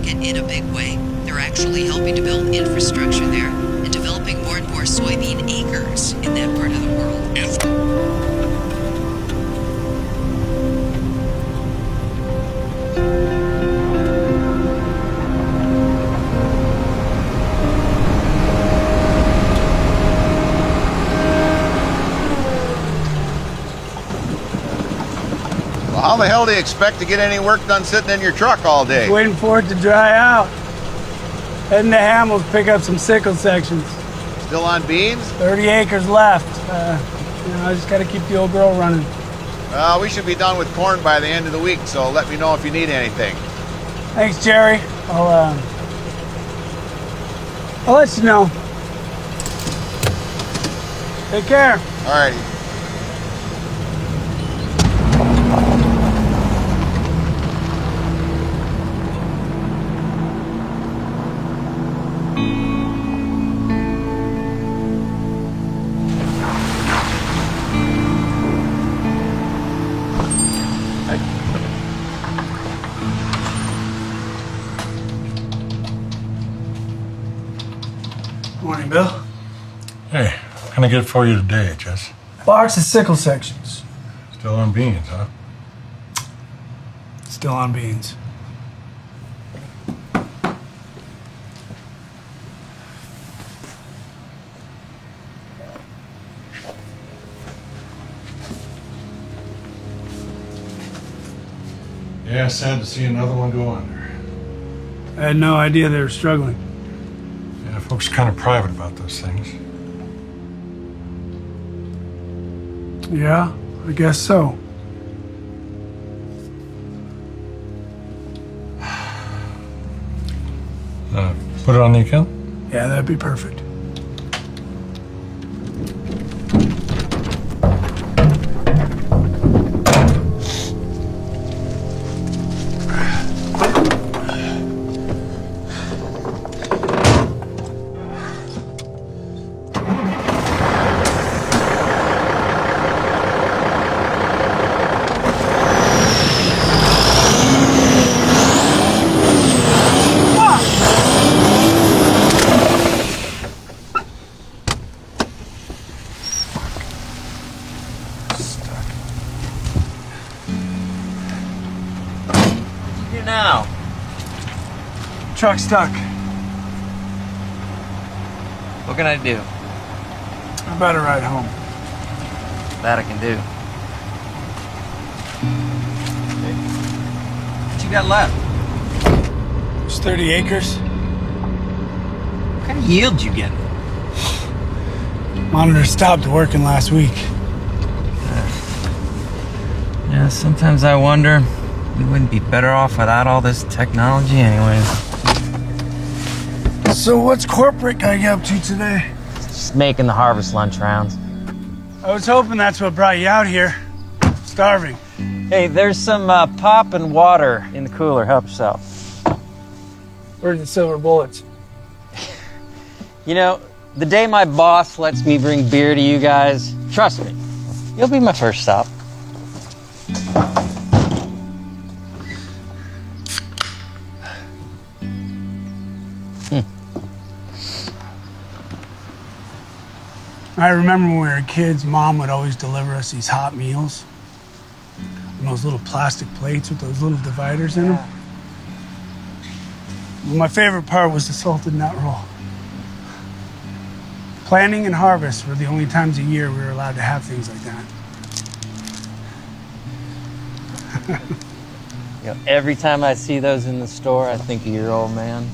market in a big way. They're actually helping to build infrastructure there and developing more and more soybean acres in that part of the world. How the hell do you expect to get any work done sitting in your truck all day? Waiting for it to dry out. Heading to Hamels to pick up some sickle sections. Still on beans? 30 acres left. I just got to keep the old girl running. We should be done with corn by the end of the week, so let me know if you need anything. Thanks, Jerry. I'll let you know. Take care. All righty. Morning, Bill. Hey, what can I get for you today, Jess? Box of sickle sections. Still on beans, huh? Still on beans. Yeah, sad to see another one go under. I had no idea they were struggling. Yeah, folks are kind of private about those things. Yeah, I guess so. Put it on the account? Yeah, that'd be perfect. Now. Truck stuck. What can I do? I better ride home. That I can do. What you got left? It's 30 acres. What kind of yield you get? Monitor stopped working last week. Yeah, sometimes I wonder we wouldn't be better off without all this technology anyways. So what's corporate gonna get up to today? Just making the harvest lunch rounds. I was hoping that's what brought you out here. Starving. Hey, there's some pop and water in the cooler. Help yourself. Where's the silver bullets? You know, the day my boss lets me bring beer to you guys, trust me, you'll be my first stop. I remember when we were kids, Mom would always deliver us these hot meals. In those little plastic plates with those little dividers in them. My favorite part was the salted nut roll. Planting and harvest were the only times a year we were allowed to have things like that. You know, every time I see those in the store, I think of your old man.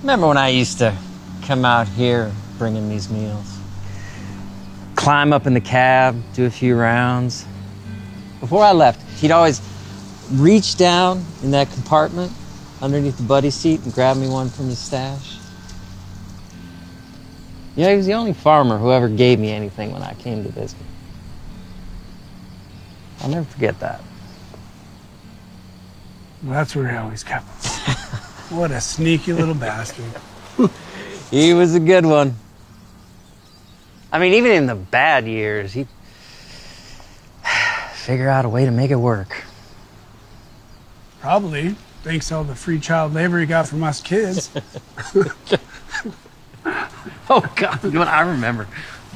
Remember when I used to come out here bringing these meals? Climb up in the cab, do a few rounds. Before I left, he'd always reach down in that compartment underneath the buddy seat and grab me one from his stash. You know, he was the only farmer who ever gave me anything when I came to visit. I'll never forget that. Well, that's where he always kept them. What a sneaky little bastard. He was a good one. I mean, even in the bad years, he'd figure out a way to make it work. Probably. Thanks to all the free child labor he got from us kids. Oh, God. You know what? I remember.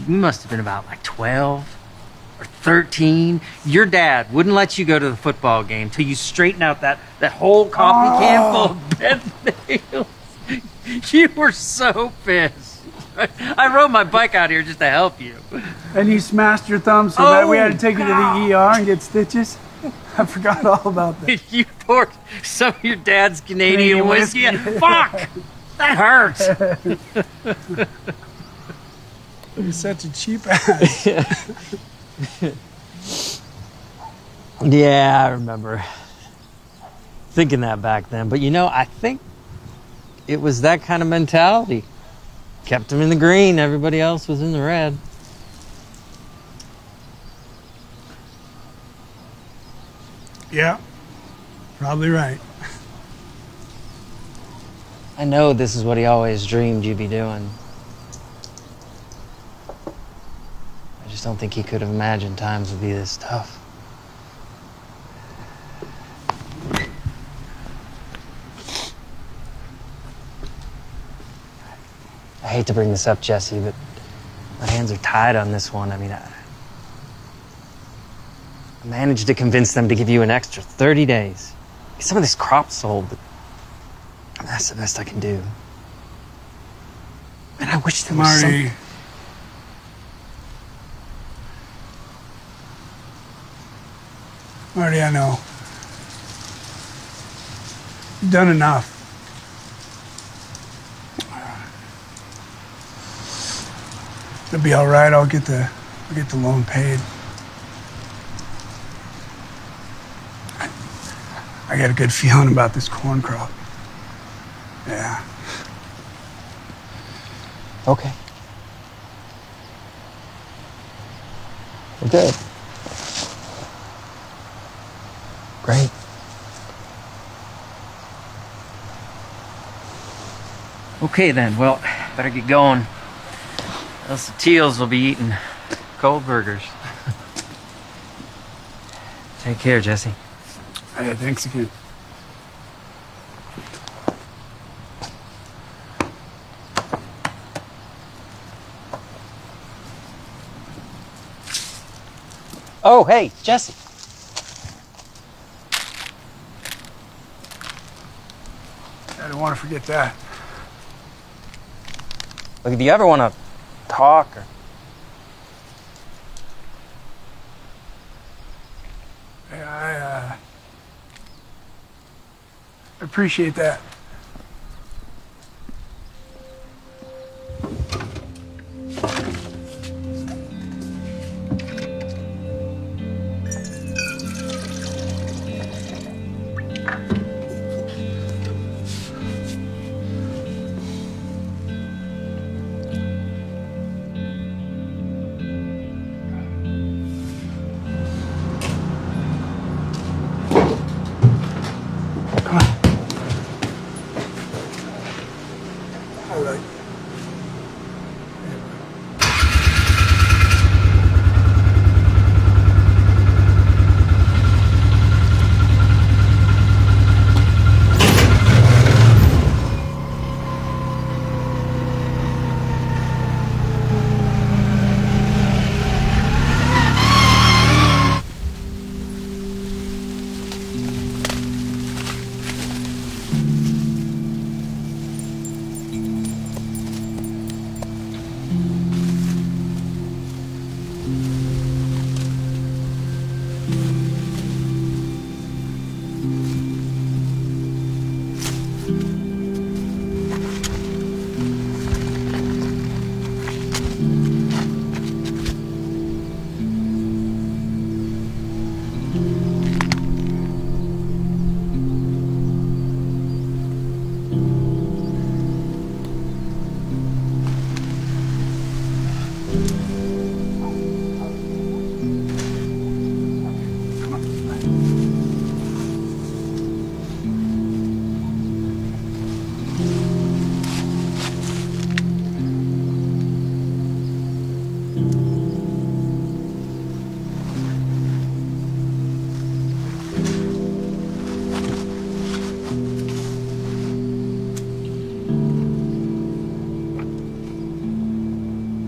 We must have been about like 12 or 13. Your dad wouldn't let you go to the football game till you straightened out that whole coffee can full of bent nails. You were so pissed. I rode my bike out here just to help you. And you smashed your thumb so that we had to take you to the ER and get stitches. I forgot all about that. You poured some of your dad's Canadian whiskey. Fuck! That hurts. You're such a cheap ass. Yeah, I remember thinking that back then. But you know, I think it was that kind of mentality. Kept him in the green, everybody else was in the red. Yeah, probably right. I know this is what he always dreamed you'd be doing. I just don't think he could have imagined times would be this tough. I hate to bring this up, Jesse, but my hands are tied on this one. I mean, I managed to convince them to give you an extra 30 days. Get some of this crop sold, but that's the best I can do. And I wish there was Marty. Marty, I know. You've done enough. It'll be all right. I'll get the loan paid. I got a good feeling about this corn crop. Yeah. Okay. Well, good. Great. Okay then, well, better get going. Else the teals will be eating cold burgers. Take care, Jesse. Hey, thanks again. Oh, hey, Jesse. I don't want to forget that. Look, if you ever want to talk or... Yeah, I appreciate that.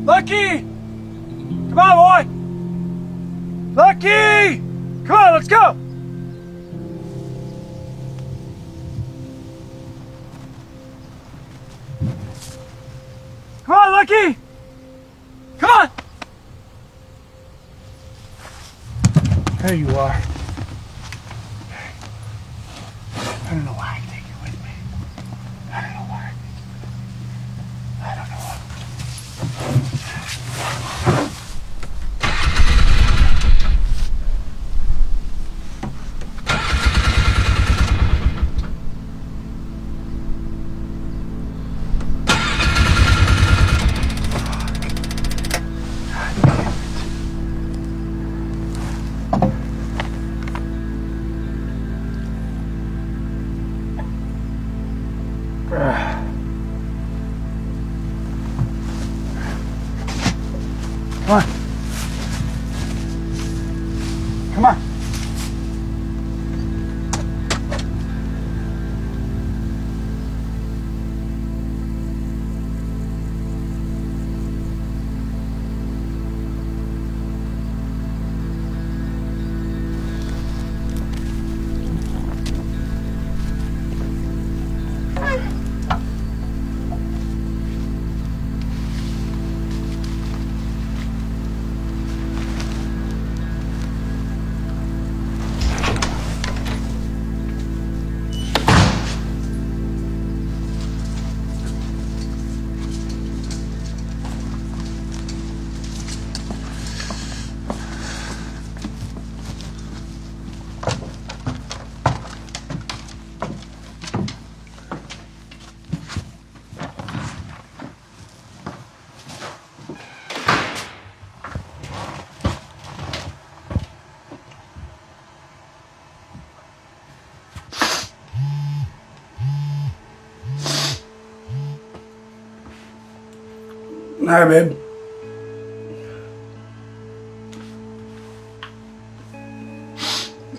Lucky! Come on, boy! Lucky! Come on, let's go! Come on, Lucky! Come on! There you are. I don't know why I take you with me. I don't know why. I don't know why. Come on. Come on. Hi, babe.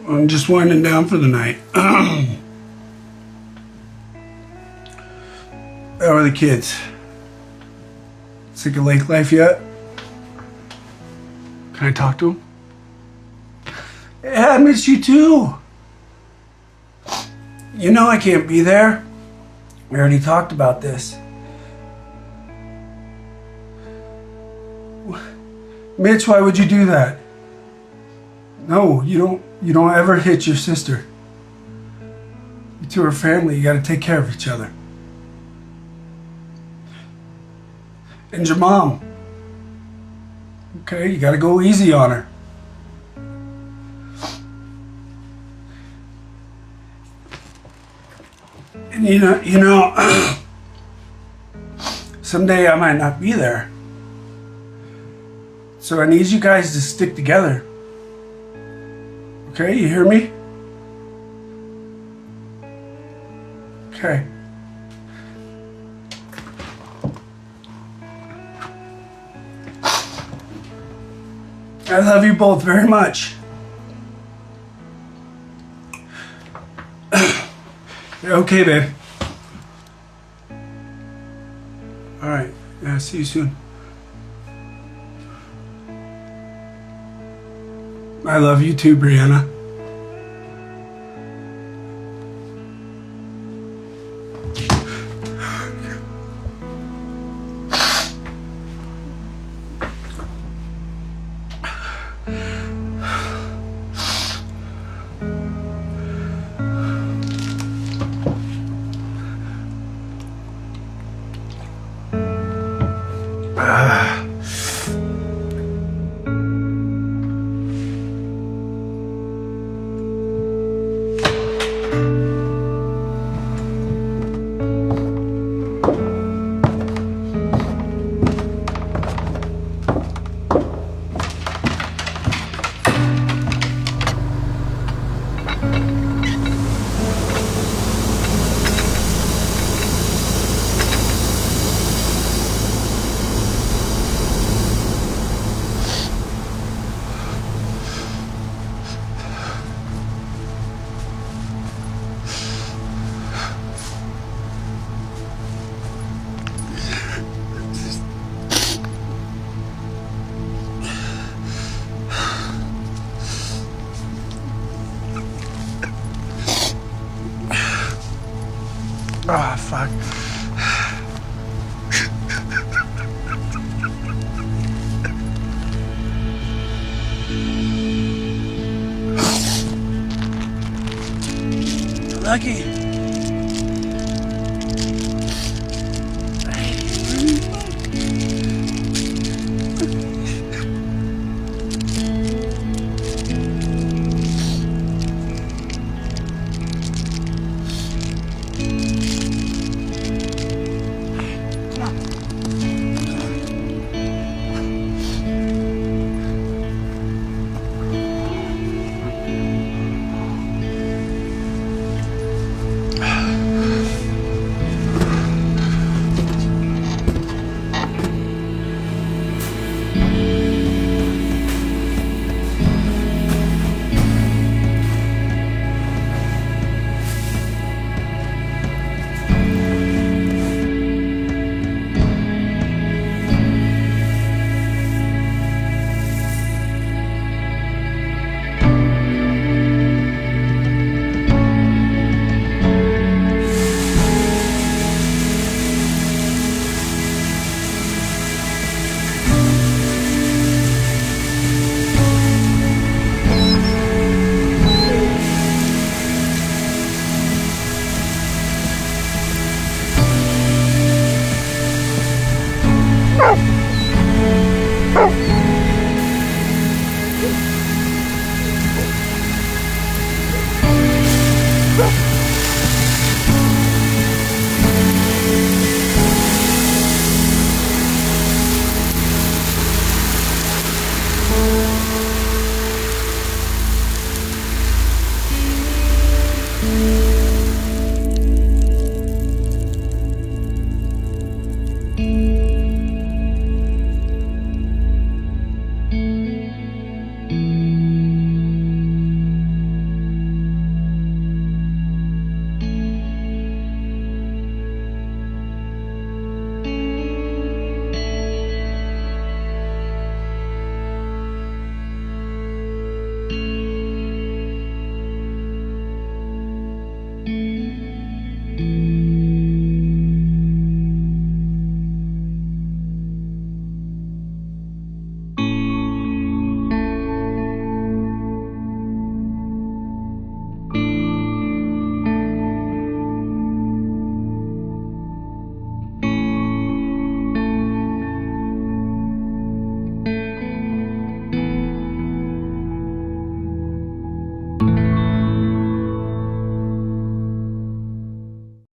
I'm just winding down for the night. How are the kids? Sick of lake life yet? Can I talk to them? Yeah, I miss you too. You know I can't be there. We already talked about this. Mitch, why would you do that? No, you don't ever hit your sister. You two are family, you gotta take care of each other. And your mom. Okay, you gotta go easy on her. And you know, someday I might not be there. So I need you guys to stick together. Okay, you hear me? Okay. I love you both very much. Okay, babe. All right. Yeah, see you soon. I love you too, Brianna. fuck. Lucky.